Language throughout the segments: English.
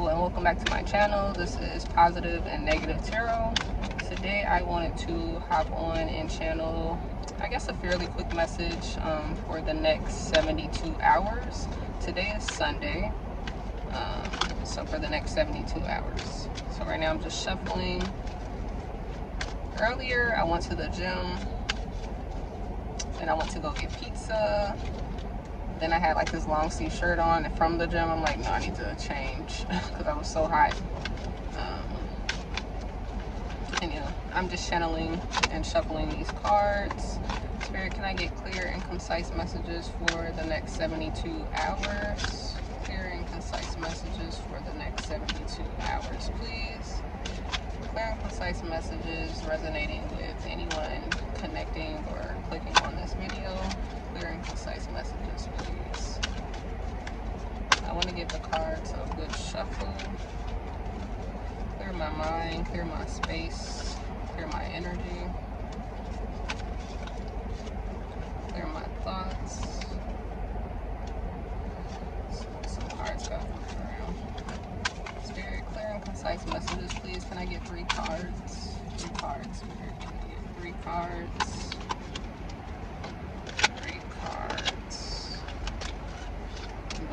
Hello and welcome back to my channel. This is Positive and Negative Tarot. Today I wanted to hop on and channel, I guess, a fairly quick message for the next 72 hours. Today is Sunday, so for the next 72 hours. So right now I'm just shuffling. Earlier I went to the gym and I went to go get pizza. Then I had like this long sleeve shirt on, and from the gym I'm like, no, I need to change because I was so hot. And yeah, I'm just channeling and shuffling these cards. Spirit, can I get clear and concise messages for the next 72 hours? Clear and concise messages for the next 72 hours, please. Clear and concise messages resonating with anyone connecting or clicking on this video. Clear and concise messages, please. I want to give the cards a good shuffle. Clear my mind, clear my space, clear my energy, clear my thoughts. Some cards got flipped around. Spirit, clear and concise messages, please. Can I get 3 cards? 3 cards, Spirit. Can I get 3 cards?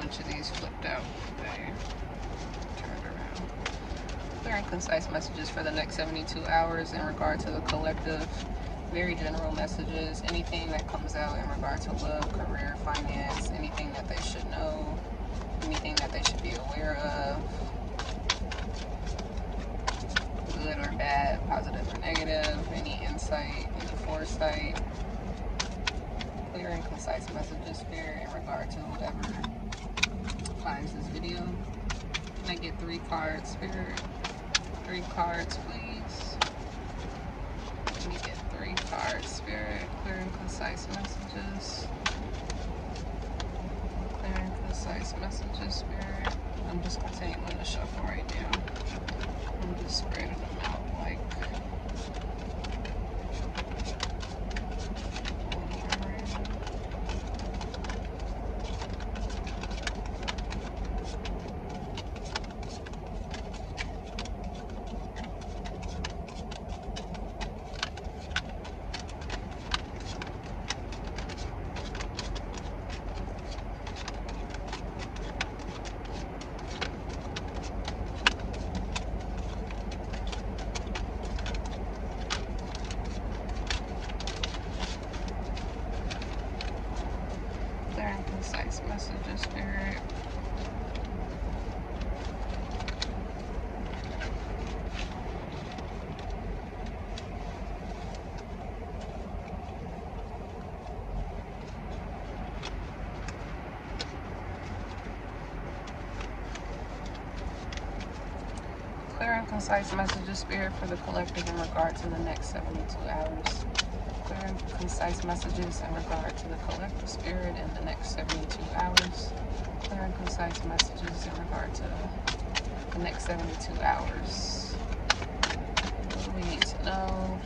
Of these flipped out. They turned around. Clear and concise messages for the next 72 hours in regard to the collective. Very general messages. Anything that comes out in regard to love, career, finance, anything that they should know, anything that they should be aware of, good or bad, positive or negative, any insight, any foresight. Clear and concise messages, Spirit, in regard to whoever finds this video. Can I get 3 cards, Spirit? 3 cards, please. Let me get 3 cards, Spirit. Clear and concise messages. Clear and concise messages, Spirit. I'm just continuing to shuffle right now. I'm just spreading them out like concise messages, Spirit. Clear and concise messages, Spirit, for the collective in regard to the next 72 hours. Clear and concise messages in regard to the collective, Spirit, in the next 72 hours. Clear and concise messages in regard to the next 72 hours. What do we need to know?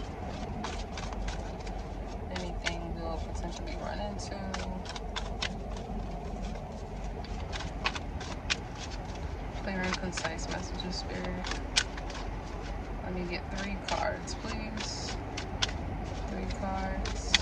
Anything we'll potentially run into. Clear and concise messages, Spirit. Let me get 3 cards, please. 3 cards.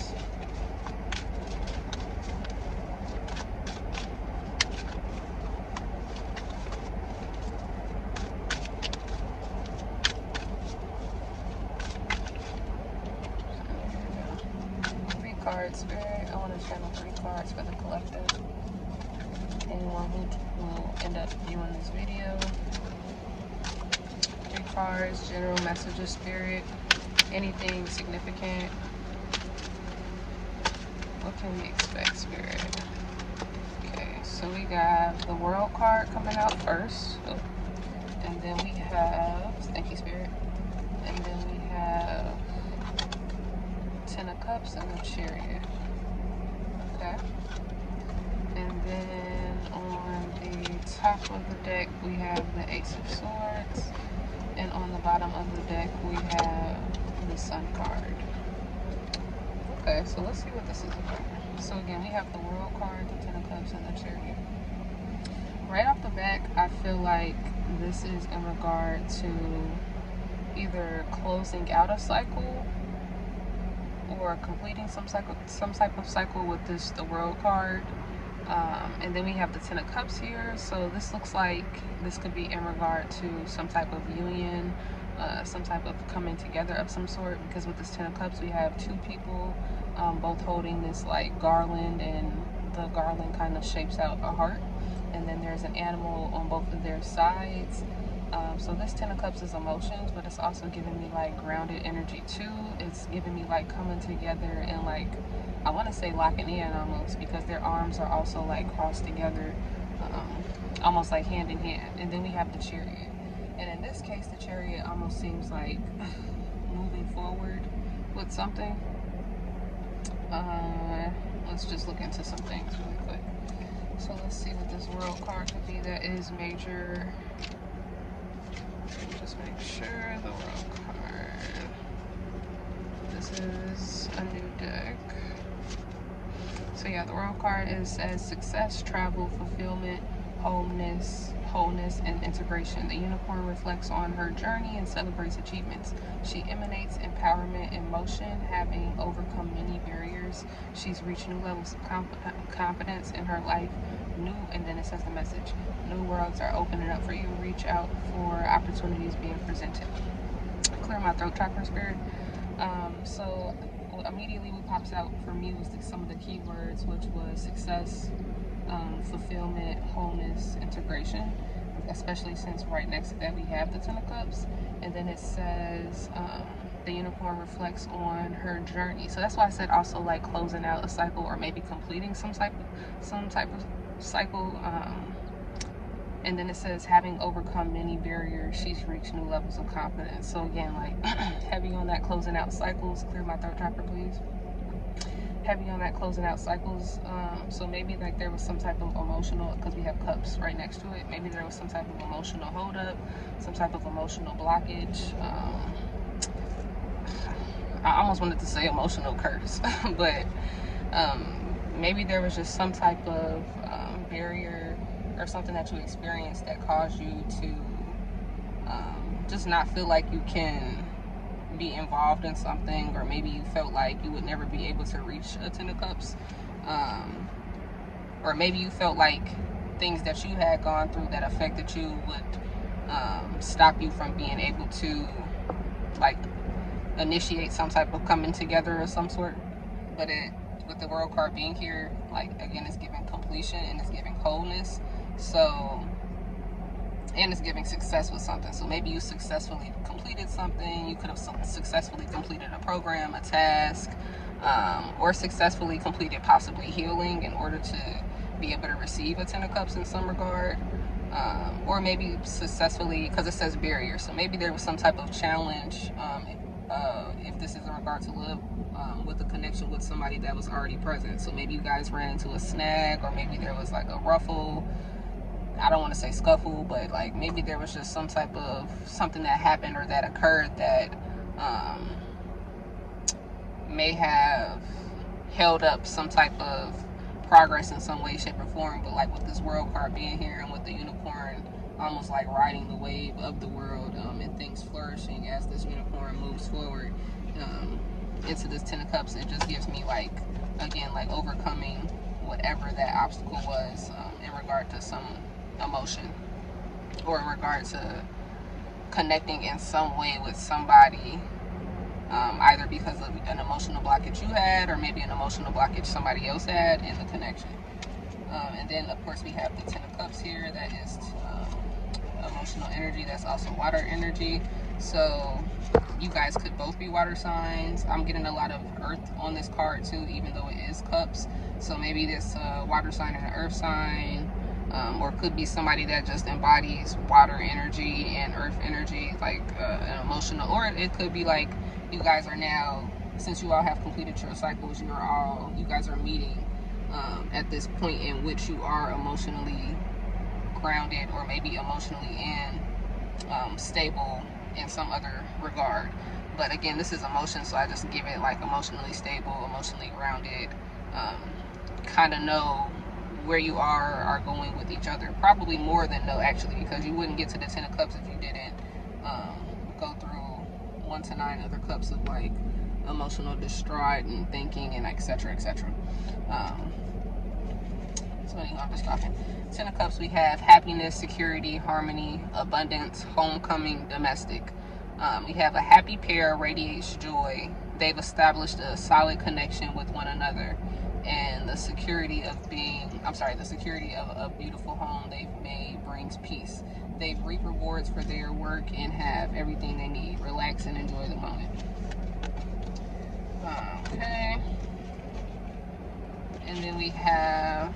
Cards, Spirit. I want to channel 3 cards for the collective. Anyone who will end up viewing this video. 3 cards, general messages, Spirit. Anything significant. What can we expect, Spirit? Okay, so we got the World card coming out first. Oh. And then we have, thank you, Spirit. And then we have 10 of Cups and the Chariot. Okay. And then on the top of the deck, we have the Ace of Swords. And on the bottom of the deck, we have the Sun card. Okay, so let's see what this is about. So again, we have the World card, the 10 of Cups, and the Chariot. Right off the bat, deck, I feel like this is in regard to either closing out a cycle or completing some type of cycle with the World card. And then we have the Ten of Cups here, so this looks like this could be in regard to some type of union, some type of coming together of some sort, because with this Ten of Cups we have two people both holding this like garland, and the garland kind of shapes out a heart, and then there's an animal on both of their sides. So this Ten of Cups is emotions, but it's also giving me like grounded energy too. It's giving me like coming together and like, I want to say locking in almost, because their arms are also like crossed together, almost like hand in hand. And then we have the Chariot. And in this case, the Chariot almost seems like moving forward with something. Let's just look into some things really quick. So let's see what this World card could be that is major. Just make sure the World card. This is a new deck. So yeah, the World card says success, travel, fulfillment, wholeness, and integration. The Unicorn reflects on her journey and celebrates achievements. She emanates empowerment and motion, having overcome many barriers. She's reached new levels of confidence in her life. And then it says the message: new worlds are opening up for you. Reach out for opportunities being presented. Clear my throat chakra, spirit. So immediately what pops out for me was some of the keywords, which was success, fulfillment, wholeness, integration, especially since right next to that we have the Ten of Cups. And then it says the Unicorn reflects on her journey. So that's why I said also like closing out a cycle, or maybe completing some type of cycle. And then it says having overcome many barriers, she's reached new levels of confidence. So again, like heavy on that closing out cycles. Clear my throat chakra, please. Heavy on that closing out cycles. So maybe like there was some type of emotional, because we have cups right next to it, maybe there was some type of emotional holdup, some type of emotional blockage. I almost wanted to say emotional curse, but maybe there was just some type of barrier or something that you experienced that caused you to just not feel like you can be involved in something, or maybe you felt like you would never be able to reach a Ten of Cups, or maybe you felt like things that you had gone through that affected you would stop you from being able to like initiate some type of coming together of some sort. But with the World card being here, like again, it's giving completion and it's giving wholeness. So, and it's giving success with something. So maybe you successfully completed something. You could have successfully completed a program, a task, or successfully completed possibly healing in order to be able to receive a Ten of Cups in some regard. Or maybe successfully, because it says barrier. So maybe there was some type of challenge, if this is in regard to love, with a connection with somebody that was already present. So maybe you guys ran into a snag, or maybe there was like a ruffle. I don't want to say scuffle, but like maybe there was just some type of something that happened or that occurred that may have held up some type of progress in some way, shape, or form. But like with this World card being here and with the Unicorn almost like riding the wave of the world, and things flourishing as this Unicorn moves forward into this Ten of Cups, it just gives me like, again, like overcoming whatever that obstacle was in regard to some emotion, or in regard to connecting in some way with somebody, either because of an emotional blockage you had, or maybe an emotional blockage somebody else had in the connection. And then of course we have the Ten of Cups here, that is emotional energy, that's also water energy. So you guys could both be water signs. I'm getting a lot of earth on this card too, even though it is cups. So maybe this water sign and an earth sign, or could be somebody that just embodies water energy and earth energy, like an emotional. Or it could be like you guys are now, since you all have completed your cycles, you guys are meeting at this point in which you are emotionally grounded, or maybe emotionally stable in some other regard. But again, this is emotion, so I just give it like emotionally stable, emotionally grounded, kind of know where you are going with each other. Probably more than no, actually, because you wouldn't get to the 10 of cups if you didn't go through 1 to 9 other cups of like emotional distraught and thinking and etc. etc. So anyway, I'm just talking. 10 of cups, we have happiness, security, harmony, abundance, homecoming, domestic. We have a happy pair, radiates joy. They've established a solid connection with one another, and the security of the security of a beautiful home they've made brings peace. They've reaped rewards for their work and have everything they need. Relax and enjoy the moment. Okay. And then we have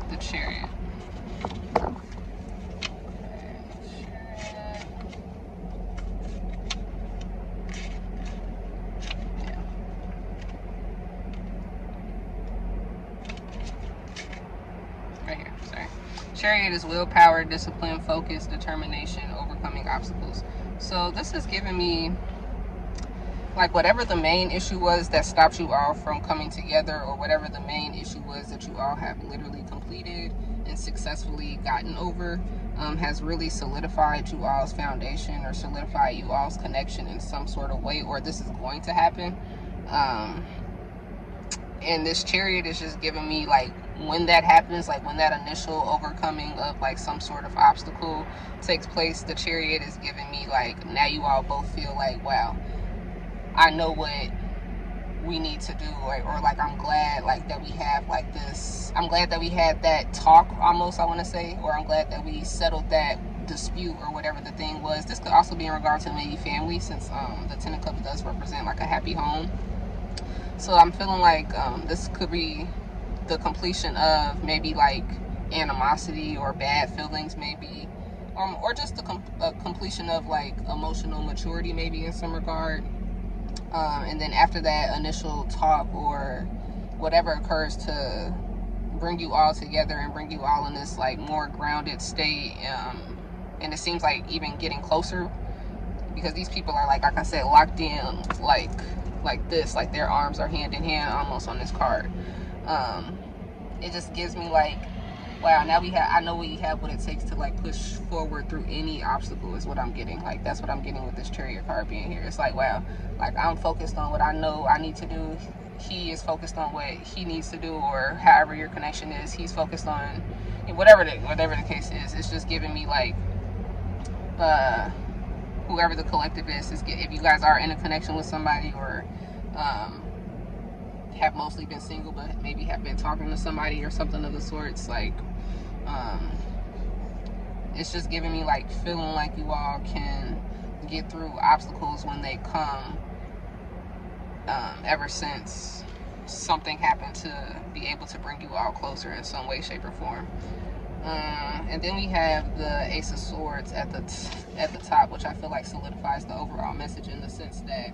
the Chariot. Right here, sorry. Chariot is willpower, discipline, focus, determination, overcoming obstacles. So this is giving me like whatever the main issue was that stopped you all from coming together, or whatever the main issue was that you all have literally completed and successfully gotten over, has really solidified you all's foundation or solidified you all's connection in some sort of way, or this is going to happen. And this Chariot is just giving me like when that happens, like when that initial overcoming of like some sort of obstacle takes place, the Chariot is giving me like now you all both feel like, wow, I know what we need to do, or like I'm glad like that we have like this, I'm glad that we had that talk almost, I want to say, or I'm glad that we settled that dispute or whatever the thing was. This could also be in regard to maybe family, since the 10 of Cups does represent like a happy home. So I'm feeling like this could be the completion of maybe like animosity or bad feelings maybe, or just a completion of like emotional maturity maybe in some regard. And then after that initial talk or whatever occurs to bring you all together and bring you all in this like more grounded state, and it seems like even getting closer, because these people are like I said, locked in like this, like their arms are hand in hand almost on this card. It just gives me like, wow, now I know we have what it takes to like push forward through any obstacle is what I'm getting. Like that's what I'm getting with this Chariot card being here. It's like, wow, like I'm focused on what I know I need to do. He is focused on what he needs to do, or however your connection is, he's focused on whatever the case is. It's just giving me like whoever the collective is if you guys are in a connection with somebody, or have mostly been single but maybe have been talking to somebody or something of the sorts, like it's just giving me like feeling like you all can get through obstacles when they come, ever since something happened to be able to bring you all closer in some way, shape, or form. And then we have the Ace of Swords at the top, which I feel like solidifies the overall message, in the sense that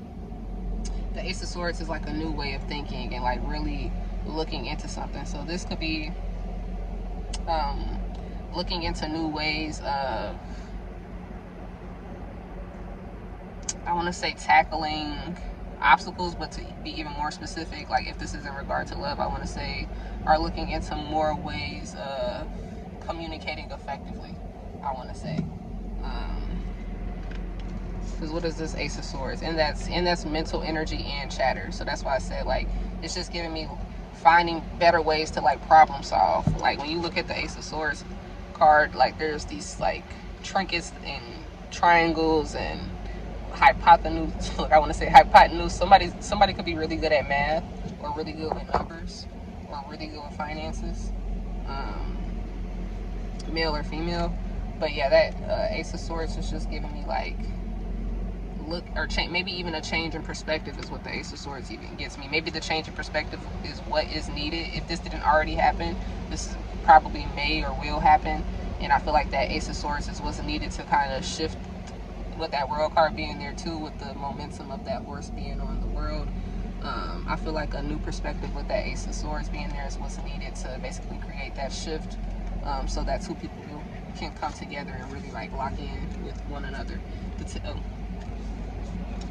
the Ace of Swords is like a new way of thinking and like really looking into something. So this could be looking into new ways of, I want to say, tackling obstacles, but to be even more specific, like if this is in regard to love, I want to say are looking into more ways of communicating effectively, I want to say. Because what is this Ace of Swords? And that's mental energy and chatter. So that's why I said like it's just giving me finding better ways to like problem solve. Like when you look at the Ace of Swords card, like there's these like trinkets and triangles and hypotenuse. Look, I want to say hypotenuse. Somebody could be really good at math, or really good with numbers, or really good with finances, male or female. But yeah, that Ace of Swords is just giving me like look or change, maybe even a change in perspective is what the Ace of Swords even gets me. Maybe the change in perspective is what is needed. If this didn't already happen, this probably may or will happen, and I feel like that Ace of Swords is what's needed to kind of shift, with that World card being there too, with the momentum of that horse being on the world. I feel like a new perspective with that Ace of Swords being there is what's needed to basically create that shift, so that two people can come together and really like lock in with one another.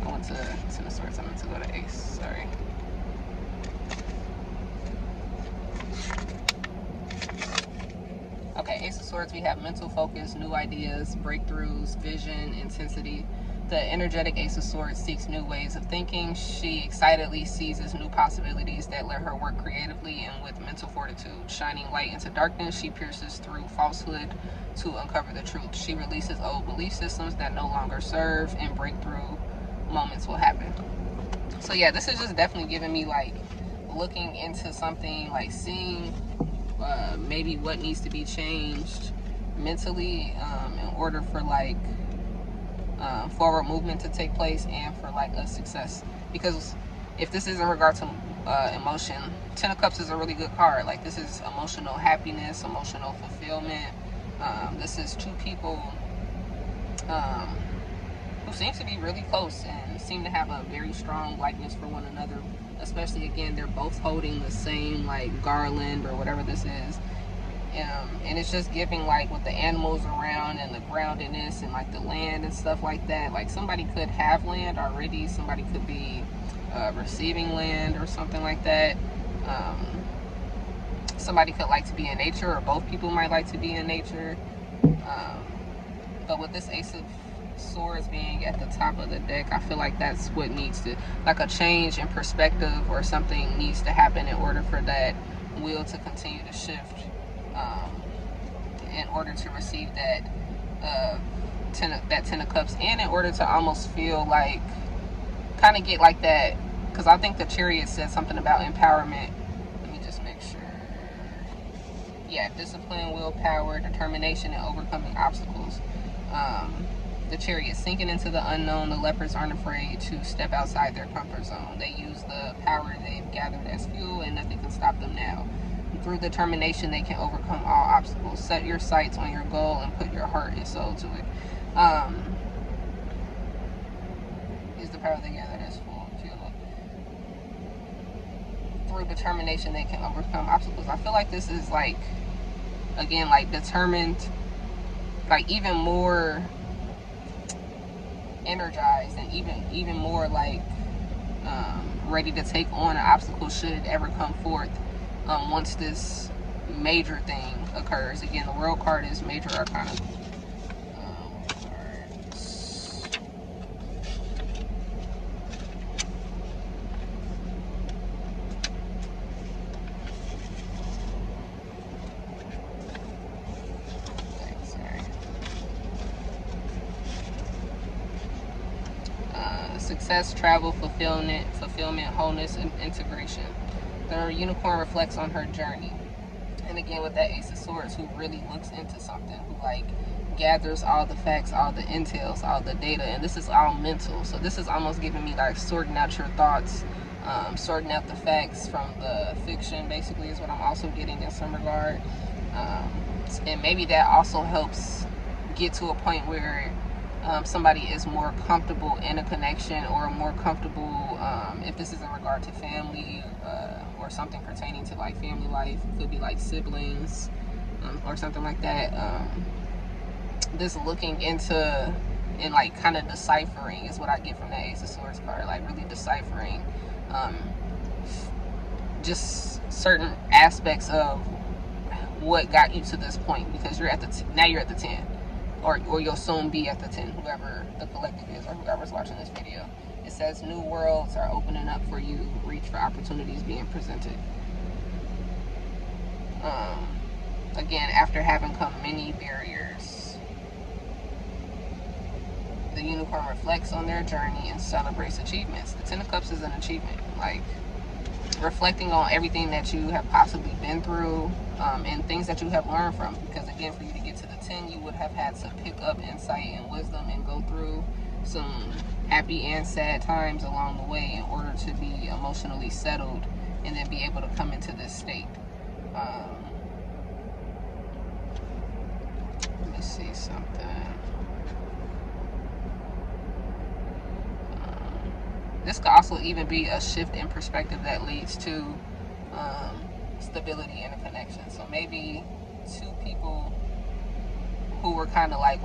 I went to Ten of Swords. I meant to go to Ace. Sorry. Okay, Ace of Swords, we have mental focus, new ideas, breakthroughs, vision, intensity. The energetic Ace of Swords seeks new ways of thinking. She excitedly seizes new possibilities that let her work creatively and with mental fortitude. Shining light into darkness, she pierces through falsehood to uncover the truth. She releases old belief systems that no longer serve, and breakthrough moments will happen. So yeah, this is just definitely giving me like looking into something, like seeing maybe what needs to be changed mentally in order for like forward movement to take place and for like a success. Because if this is in regard to emotion, Ten of Cups is a really good card. Like, this is emotional happiness, emotional fulfillment. This is two people who seem to be really close and seem to have a very strong likeness for one another. Especially, again, they're both holding the same like garland or whatever this is. And it's just giving like with the animals around and the groundedness and like the land and stuff like that. Like, somebody could have land already, somebody could be receiving land or something like that. Somebody could like to be in nature, or both people might like to be in nature. But with this Ace of Swords being at the top of the deck, I feel like that's what needs to, like, a change in perspective or something needs to happen in order for that wheel to continue to shift, in order to receive that Ten of Cups, and in order to almost feel like, kind of get like that, because I think the Chariot said something about empowerment. Let me just make sure. Yeah, discipline, willpower, determination, and overcoming obstacles. The Chariot, sinking into the unknown, the leopards aren't afraid to step outside their comfort zone. They use the power they've gathered as fuel, and nothing can stop them now. Through determination, they can overcome all obstacles. Set your sights on your goal and put your heart and soul to it. Use the power they gathered as fuel. Through determination, they can overcome obstacles. I feel like this is like, again, like determined, like even more energized and even more like ready to take on an obstacle should it ever come forth once this major thing occurs. Again, the World card is major arcana. Success, travel, fulfillment, wholeness, and integration. The unicorn reflects on her journey. And again, with that Ace of Swords, who really looks into something, who like gathers all the facts, all the intels, all the data, and this is all mental. So this is almost giving me like sorting out your thoughts, sorting out the facts from the fiction, basically, is what I'm also getting in some regard. And maybe that also helps get to a point where somebody is more comfortable in a connection, or more comfortable, if this is in regard to family, or something pertaining to like family life. It could be like siblings, or something like that. This looking into and like kind of deciphering is what I get from the Ace of Swords card. Like really deciphering just certain aspects of what got you to this point, because you're at the now you're at the 10. Or you'll soon be at the 10, whoever the collective is, or whoever's watching this video. It says new worlds are opening up for you. Reach for opportunities being presented. Again, after having come many barriers, the unicorn reflects on their journey and celebrates achievements. The Ten of Cups is an achievement. Like, reflecting on everything that you have possibly been through, and things that you have learned from. Because again, for you to get to the 10, you would have had to pick up insight and wisdom and go through some happy and sad times along the way in order to be emotionally settled and then be able to come into this state. Let me see something. This could also even be a shift in perspective that leads to stability in a connection. So maybe two people who were kind of like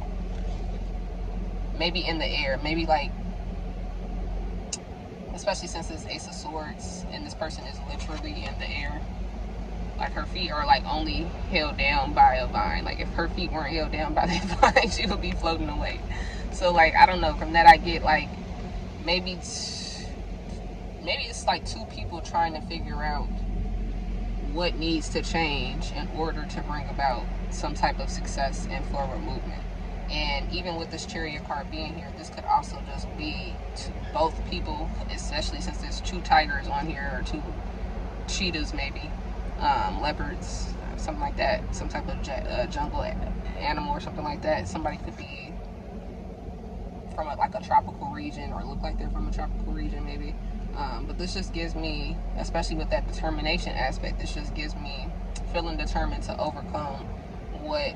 maybe in the air, maybe like especially since it's Ace of Swords and this person is literally in the air. Like her feet are like only held down by a vine. Like if her feet weren't held down by that vine, she would be floating away. So like I don't know. From that I get like maybe it's like two people trying to figure out what needs to change in order to bring about some type of success and forward movement. And even with this Chariot card being here, this could also just be both people, especially since there's two tigers on here or two cheetahs maybe. Leopards, something like that, some type of jungle animal or something like that. Somebody could be from like a tropical region or look like they're from a tropical region maybe. But this just gives me, especially with that determination aspect, this just gives me feeling determined to overcome what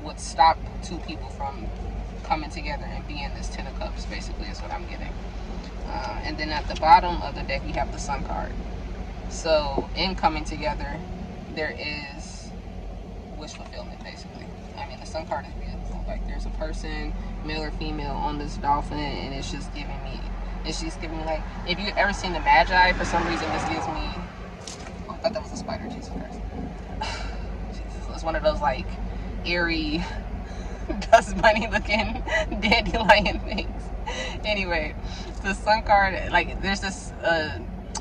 would stop two people from coming together and being this 10 of Cups, basically is what I'm getting. And then at the bottom of the deck we have the Sun card. So in coming together, there is wish fulfillment, basically. I mean, the Sun card is beautiful. Like there's a person, male or female, on this dolphin, and it's just giving me like, if you've ever seen the Magi, for some reason this gives me, oh, I thought that was a spider, Jesus Christ. Jesus, it's one of those like airy dust bunny looking dandelion things. Anyway, the Sun card, like there's this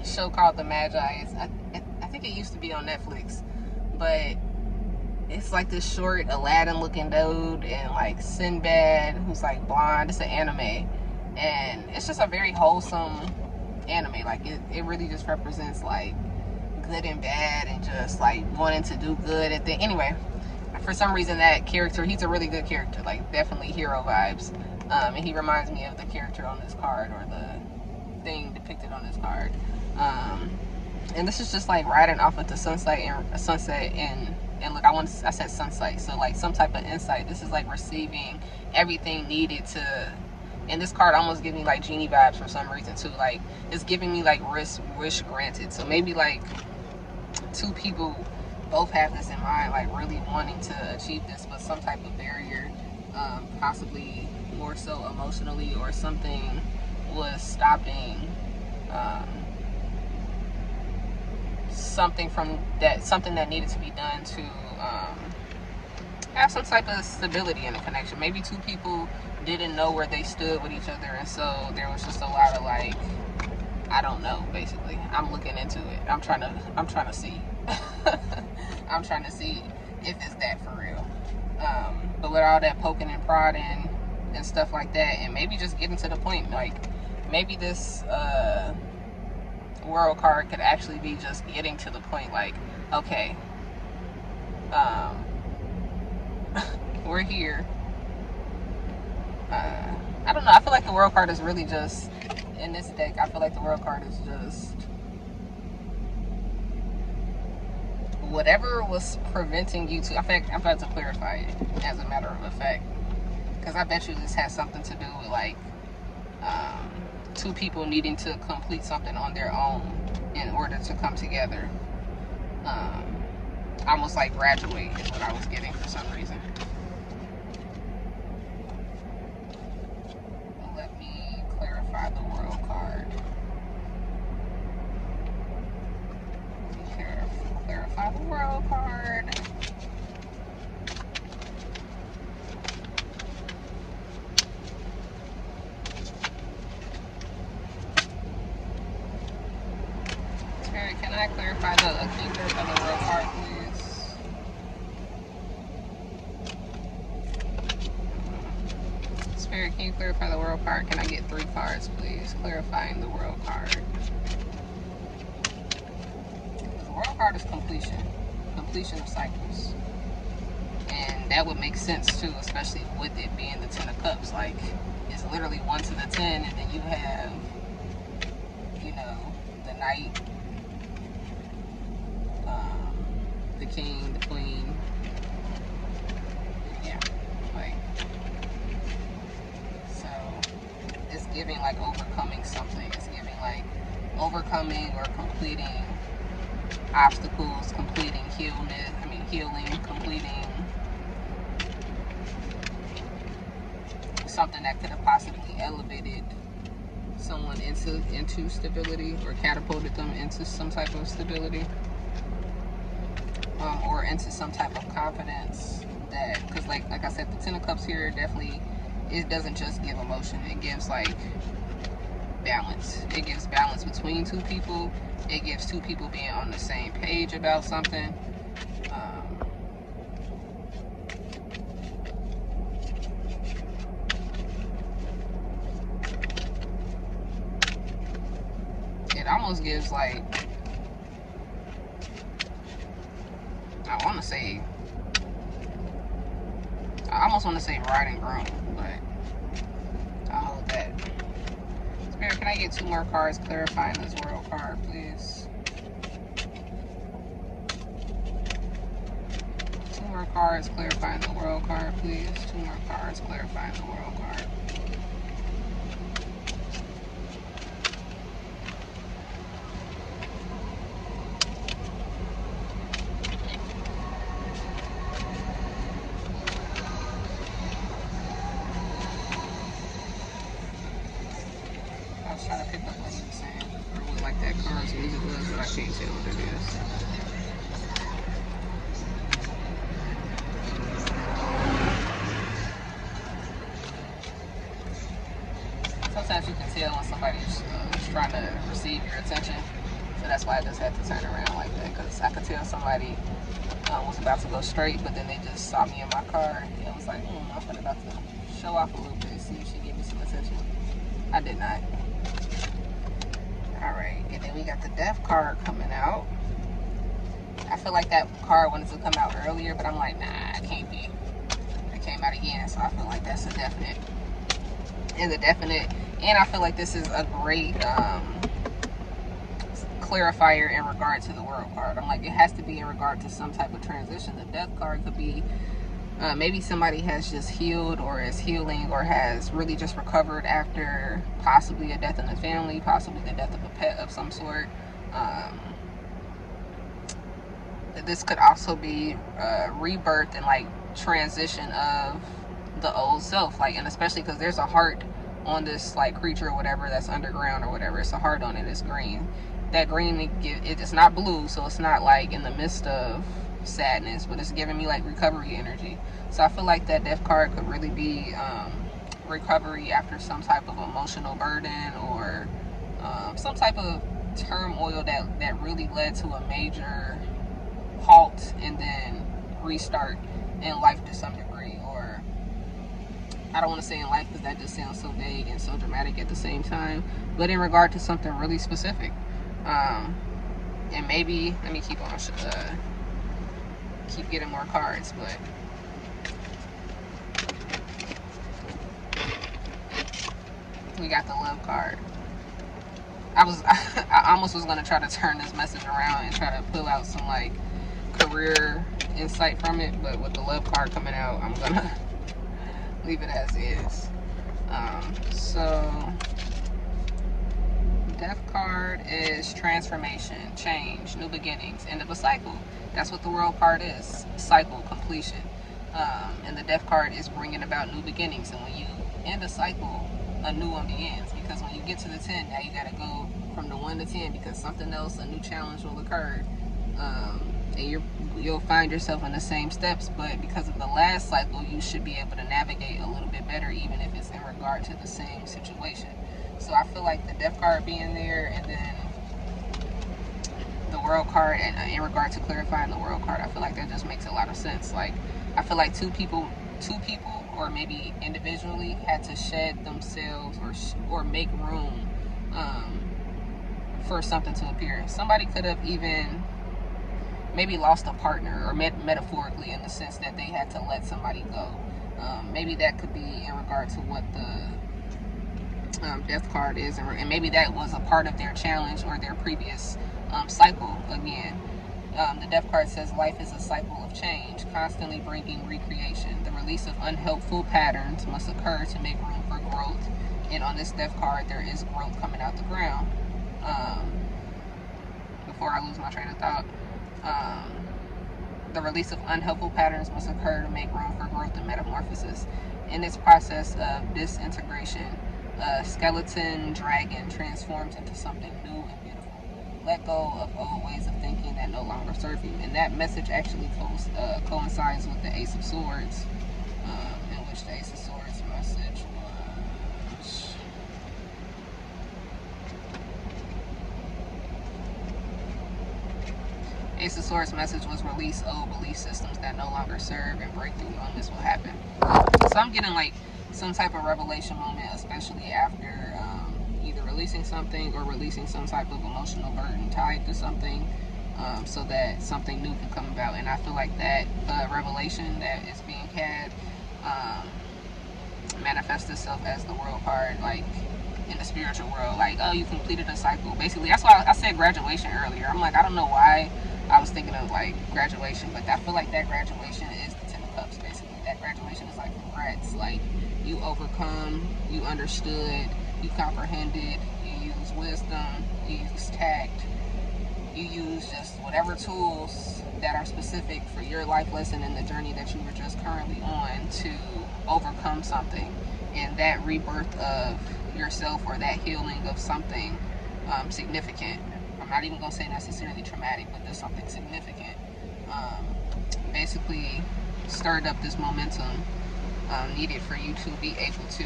show called The Magi. I think it used to be on Netflix, but it's like this short Aladdin looking dude and like Sinbad who's like blonde. It's an anime, and it's just a very wholesome anime. Like it really just represents like good and bad and just like wanting to do good and anyway, for some reason that character, he's a really good character, like definitely hero vibes. And he reminds me of the character on this card, or the thing depicted on this card. And this is just like riding off of the sunset and look, I said sunset, so like some type of insight. This is like receiving everything needed to, and this card almost gives me like genie vibes for some reason too. Like it's giving me like wish granted. So maybe like two people both have this in mind, like really wanting to achieve this, but some type of barrier, possibly more so emotionally, or something was stopping something that needed to be done to have some type of stability in the connection. Maybe two people didn't know where they stood with each other, and so there was just a lot of like, I don't know, basically. I'm looking into it. I'm trying to see. I'm trying to see if it's that for real. But with all that poking and prodding and stuff like that, and maybe just getting to the point, like maybe this World card could actually be just getting to the point, like, okay, we're here. I don't know, I feel like the World card is really just, in this deck, I feel like the World card is just whatever was preventing you to, I'm about to clarify it as a matter of fact, because I bet you this has something to do with like two people needing to complete something on their own in order to come together. Almost like graduate is what I was getting for some reason. Let me clarify the World card. Clarify the World card. Spirit, can I clarify the keeper of the World card, please? Spirit, can you clarify the World card? Can I get 3 cards, please? Clarifying the World card. The World card is completion of cycles, and that would make sense too, especially with it being the 10 of Cups. Like it's literally 1 to the 10, and then you have, you know, the Knight, the King, the Queen. Yeah, like, so it's giving like overcoming something. It's giving like overcoming or completing obstacles, completing healing, completing something that could have possibly elevated someone into stability, or catapulted them into some type of stability, or into some type of confidence. That, because like I said, the Ten of Cups here definitely, it doesn't just give emotion, it gives like balance. It gives balance between two people. It gives two people being on the same page about something. It almost gives like, I almost want to say bride and groom, but I'll hold that. Spirit, can I get 2 more cards clarifying this world card, please? 2 more cards clarifying the world card, please. 2 more cards clarifying the world card. I was trying to pick up what he was saying, or what like that card's music was, but I can't tell what it is. Sometimes you can tell when somebody's trying to receive your attention, so that's why I just had to turn around like that, because I could tell somebody was about to go straight, but then they just saw me in my car and it was like, I'm about to show off a little bit, see if she give me some attention. I did not. Alright, and then we got the Death card coming out. I feel like that card wanted to come out earlier, but I'm like, nah, it can't be. It came out again, so I feel like that's a definite. And I feel like this is a great clarifier in regard to the world card. I'm like, it has to be in regard to some type of transition. The Death card could be maybe somebody has just healed, or is healing, or has really just recovered after possibly a death in the family, possibly the death of a pet of some sort. This could also be rebirth and like transition of the old self, like, and especially because there's a heart on this like creature or whatever that's underground or whatever. It's a heart on it. It's green. That green, it's not blue, so it's not like in the midst of sadness, but it's giving me like recovery energy. So I feel like that Death card could really be recovery after some type of emotional burden, or some type of turmoil that really led to a major halt and then restart in life to some degree. Or I don't want to say in life, because that just sounds so vague and so dramatic at the same time, but in regard to something really specific. And maybe, let me keep on keep getting more cards, but we got the Love card. I almost was gonna try to turn this message around and try to pull out some like career insight from it, but with the Love card coming out, I'm gonna leave it as is. So Death card is transformation, change, new beginnings, end of a cycle. That's what the World card is, cycle, completion. And the Death card is bringing about new beginnings. And when you end a cycle, a new one begins. Because when you get to the 10, now you got to go from the 1 to 10, because something else, a new challenge will occur. And you'll find yourself in the same steps, but because of the last cycle, you should be able to navigate a little bit better, even if it's in regard to the same situation. So I feel like the Death card being there, and then the World card, and in regard to clarifying the World card, I feel like that just makes a lot of sense. Like, I feel like two people, or maybe individually, had to shed themselves or make room for something to appear. Somebody could have even maybe lost a partner, or metaphorically, in the sense that they had to let somebody go. Maybe that could be in regard to what the Death card is, and maybe that was a part of their challenge or their previous cycle again. The Death card says life is a cycle of change, constantly bringing recreation. The release of unhelpful patterns must occur to make room for growth. And on this Death card, there is growth coming out the ground. Before I lose my train of thought, the release of unhelpful patterns must occur to make room for growth and metamorphosis. In this process of disintegration, A skeleton dragon transforms into something new and beautiful. Let go of old ways of thinking that no longer serve you. And that message actually coincides with the Ace of Swords, in which the Ace of Swords message was... Ace of Swords message was release old belief systems that no longer serve, and breakthrough moments will happen. So I'm getting like some type of revelation moment, especially after either releasing something or releasing some type of emotional burden tied to something, so that something new can come about. And I feel like that revelation that is being had manifests itself as the world card, like in the spiritual world, like, oh, you completed a cycle. Basically, that's why I said graduation earlier. I'm like, I don't know why I was thinking of like graduation, but I feel like that graduation is the Ten of Cups. Basically, that graduation is like congrats, like you overcome, you understood, you comprehended, you use wisdom, you use tact, you use just whatever tools that are specific for your life lesson and the journey that you were just currently on to overcome something. And that rebirth of yourself, or that healing of something significant. I'm not even going to say necessarily traumatic, but there's something significant. Basically stirred up this momentum needed for you to be able to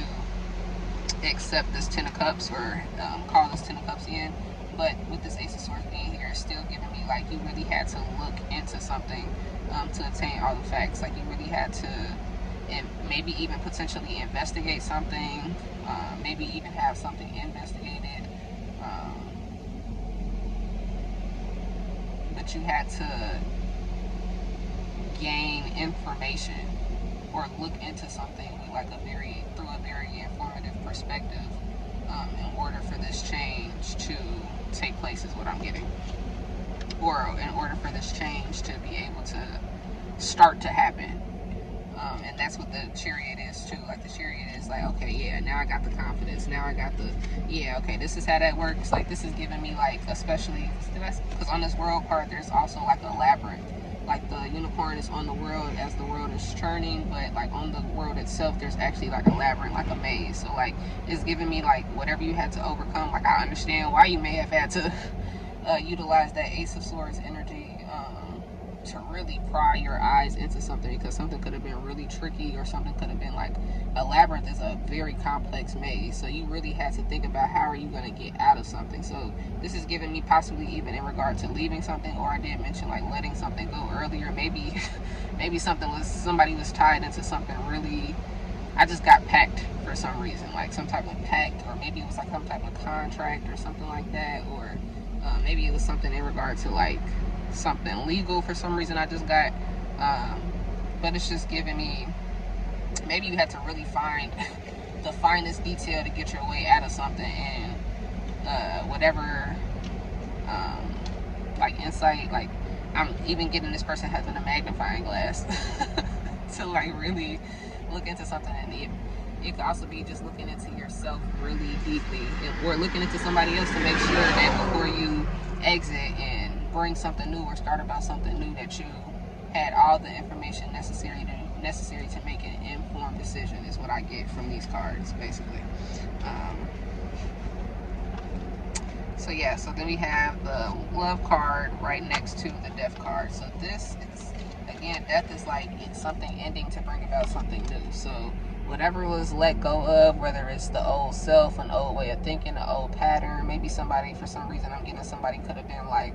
accept this Ten of Cups, or call this Ten of Cups in. But with this Ace of Swords being here, it's still giving me like you really had to look into something to obtain all the facts. Like you really had to, and maybe even potentially investigate something, maybe even have something investigated, but you had to gain information or look into something with like through a very informative perspective, in order for this change to take place, is what I'm getting. Or in order for this change to be able to start to happen. And that's what the Chariot is too. Like the Chariot is like, okay, yeah, now I got the confidence. Now I got the, yeah, okay, this is how that works. Like this is giving me like, especially, because on this world card, there's also like a labyrinth. Like the unicorn is on the world as the world is churning, but like on the world itself, there's actually like a labyrinth, like a maze. So like, it's giving me like whatever you had to overcome. Like I understand why you may have had to utilize that Ace of Swords energy to really pry your eyes into something, because something could have been really tricky, or something could have been like, a labyrinth is a very complex maze, so you really had to think about how are you going to get out of something. So this is giving me possibly even in regard to leaving something, or I did mention like letting something go earlier. Maybe somebody was tied into something really, I just got packed for some reason, like some type of pact, or maybe it was like some type of contract or something like that, or maybe it was something in regard to like something legal for some reason I just got, but it's just giving me, maybe you had to really find the finest detail to get your way out of something, and whatever like insight, like I'm even getting this person having a magnifying glass to like really look into something. And it could also be just looking into yourself really deeply, or looking into somebody else to make sure that before you exit and bring something new or start about something new, that you had all the information necessary to make an informed decision, is what I get from these cards, basically. So yeah, so then we have the Love card right next to the Death card. So this is, again, death is like, it's something ending to bring about something new. So whatever was let go of, whether it's the old self, an old way of thinking, an old pattern, maybe somebody, for some reason I'm getting somebody could have been like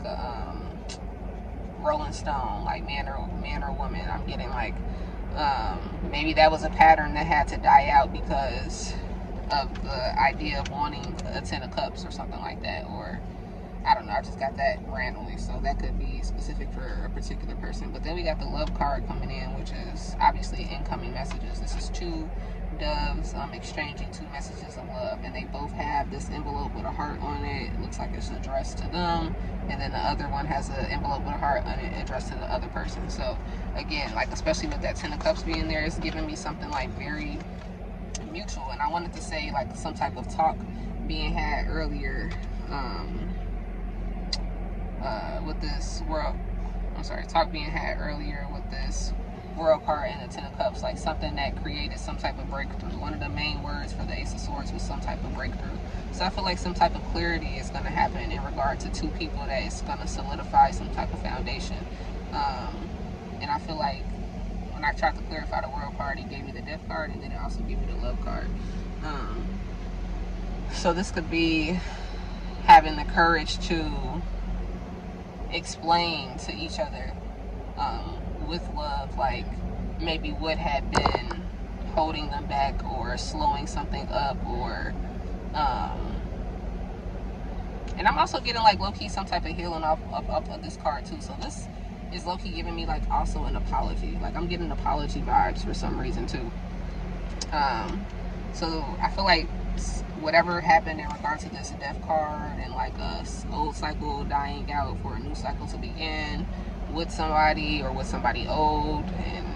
Rolling Stone, like man or woman. I'm getting like maybe that was a pattern that had to die out because of the idea of wanting a Ten of Cups or something like that, or I don't know, I just got that randomly, so that could be specific for a particular person. But then we got the Love card coming in, which is obviously incoming messages. This is two doves exchanging two messages of love, and they both have this envelope with a heart on it. It looks like it's addressed to them, and then the other one has an envelope with a heart on it addressed to the other person. So again, like especially with that Ten of Cups being there, it's giving me something like very mutual. And I wanted to say like some type of talk being had earlier with this world, talk being had earlier with this World card and the Ten of Cups, like something that created some type of breakthrough. One of the main words for the Ace of Swords was some type of breakthrough. So I feel like some type of clarity is going to happen in regard to two people that is going to solidify some type of foundation. And I feel like when I tried to clarify the World card, it gave me the Death card, and then it also gave me the Love card. So this could be having the courage to explain to each other with love, like maybe what had been holding them back or slowing something up, or and I'm also getting like low-key some type of healing off of this card too. So this is low-key giving me like also an apology. Like I'm getting apology vibes for some reason too. So I feel like whatever happened in regards to this Death card and like a old cycle dying out for a new cycle to begin with somebody, or with somebody old, and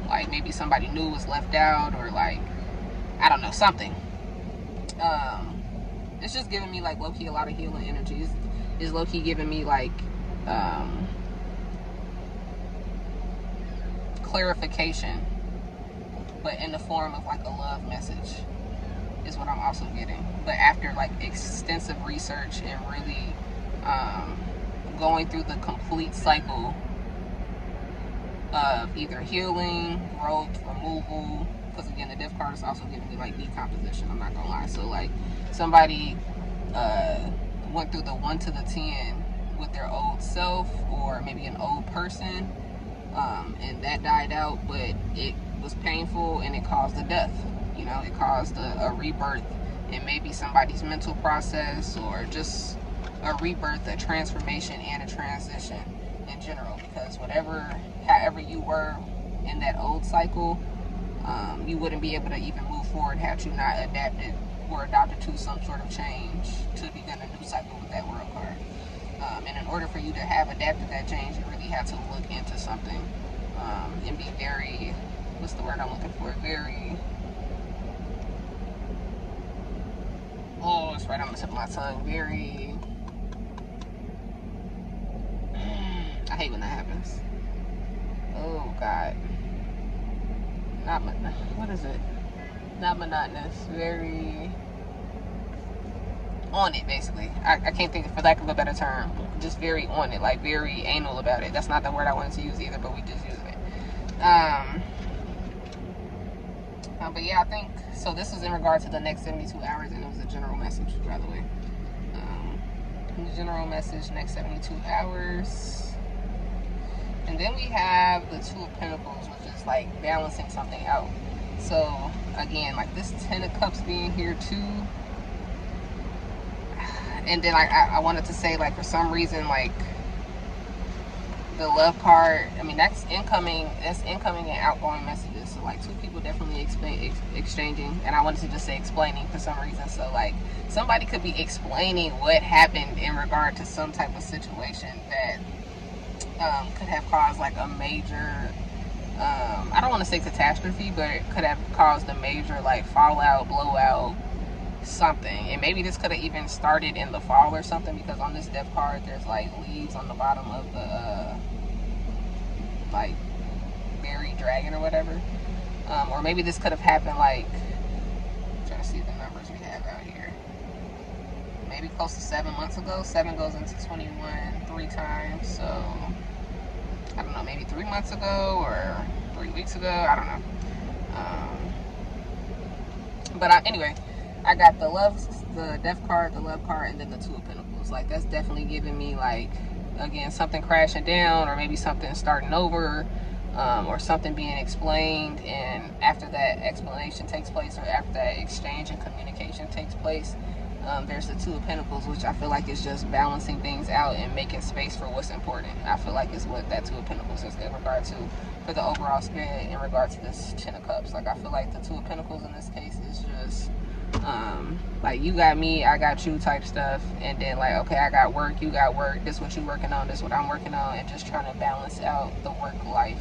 like maybe somebody new was left out, or like I don't know, something. It's just giving me like low-key a lot of healing energies. Is low-key giving me like clarification, but in the form of like a love message is what I'm also getting. But after like extensive research and really going through the complete cycle of either healing, growth, removal, because again the Death card is also giving me like decomposition, I'm not gonna lie. So like somebody went through the 1 to the 10 with their old self, or maybe an old person, and that died out, but it was painful and it caused a death. You know, it caused a rebirth in maybe somebody's mental process, or just a rebirth, a transformation, and a transition in general. Because however you were in that old cycle, you wouldn't be able to even move forward had you not adapted or adopted to some sort of change to begin a new cycle with that World card. And in order for you to have adapted that change, you really have to look into something and be very, what's the word I'm looking for? Oh, it's right on the tip of my tongue. I hate when that happens. Oh, God. What is it? Not monotonous. Very on it, basically. I can't think, for lack of a better term. Just very on it. Like, very anal about it. That's not the word I wanted to use either, but we just used it. But yeah, I think, so this was in regard to the next 72 hours, and it was a general message, by the way. General message, next 72 hours. And then we have the Two of Pentacles, which is like balancing something out. So again, like this Ten of Cups being here too. And then I wanted to say, like, for some reason, like the Love card, I mean, that's incoming and outgoing messages. So like two people definitely exchanging, and I wanted to just say explaining for some reason. So like somebody could be explaining what happened in regard to some type of situation that could have caused like a major, I don't want to say catastrophe, but it could have caused a major like fallout, blowout, something. And maybe this could have even started in the fall or something, because on this Death card there's like leaves on the bottom of the like berry dragon or whatever. Or maybe this could have happened like, I'm trying to see the numbers we have out here, maybe close to 7 months ago. 7 goes into 21 3 times, so I don't know, maybe 3 months ago or 3 weeks ago, I don't know. Anyway, I got the Death card, the Love card, and then the Two of Pentacles. Like, that's definitely giving me, like, again, something crashing down, or maybe something starting over, or something being explained, and after that explanation takes place, or after that exchange and communication takes place, there's the Two of Pentacles, which I feel like is just balancing things out and making space for what's important. I feel like is what that Two of Pentacles is in regard to for the overall spirit in regard to this Ten of Cups. Like, I feel like the Two of Pentacles in this case is just like, you got me, I got you type stuff, and then like, okay, I got work, you got work, this what you working on, this what I'm working on, and just trying to balance out the work-life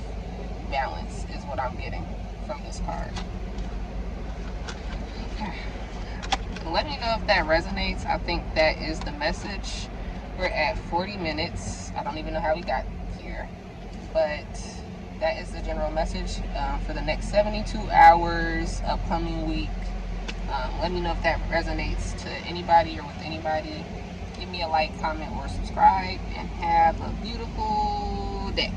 balance is what I'm getting from this card. Okay. Let me know if that resonates. I think that is the message. We're at 40 minutes. I don't even know how we got here, but that is the general message for the next 72 hours, upcoming week. Let me know if that resonates to anybody or with anybody. Give me a like, comment, or subscribe, and have a beautiful day.